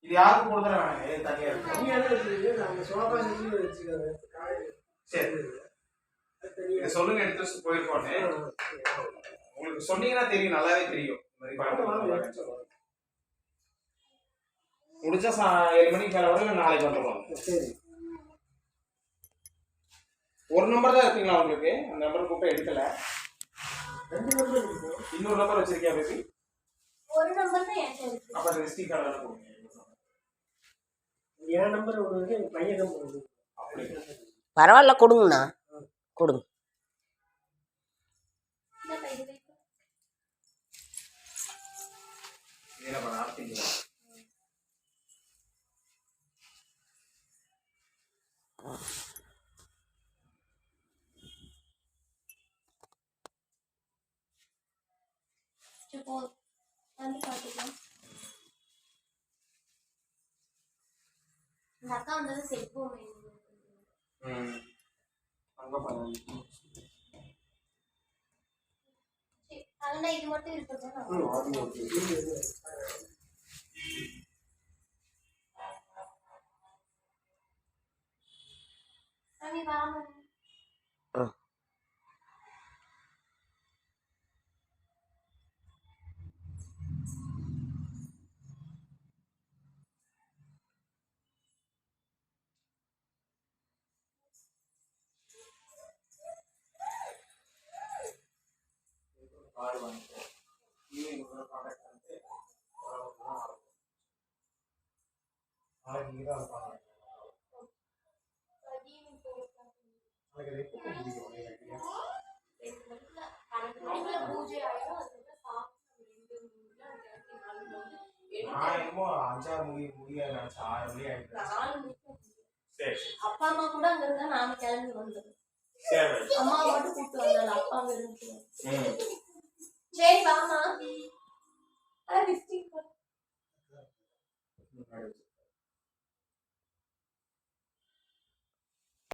இது யாருக்கு கொடுத்துற வேணாம், தனியா இருக்கு. சரி சொல்லுங்க, எடுத்து வச்சு போயிருக்கோன்னு உங்களுக்கு சொன்னீங்கன்னா தெரியும், நல்லாவே தெரியும். முடிச்சா 7 மணிக்கு மேல வர நாளைக்கு வந்துடுவாங்க. ஒரு நம்பர் தான் இருக்குங்களா உங்களுக்கு? அந்த நம்பர் கூப்பிட்டு எடுக்கல. இன்னொரு நம்பர் வச்சிருக்கியா பேபி? ஒரு நம்பர் தான் என்கிட்ட இருக்கு. அப்ப ரெஜிஸ்ட்ரி கார்டுல கொடுங்க. என் நம்பர் ஒன்று இருக்கு, என் பையன் நம்பர் ஒன்று. பரவாயில்ல, கொடுங்கண்ணா, கொடுங்க. என்ன பண்ண ஆர்த்திங்களா? அக்கா வந்தது செல்போன் அங்க பாருங்க. அதனால இது மட்டும் இருக்கிறது. அப்பா அம்மா கூட அங்க இருந்தா நாம கிளம்பி வந்துடும். அம்மாவை மட்டும் கூப்பிட்டு வந்தாலும் அப்பா அங்க இருந்து. சரி வாமா.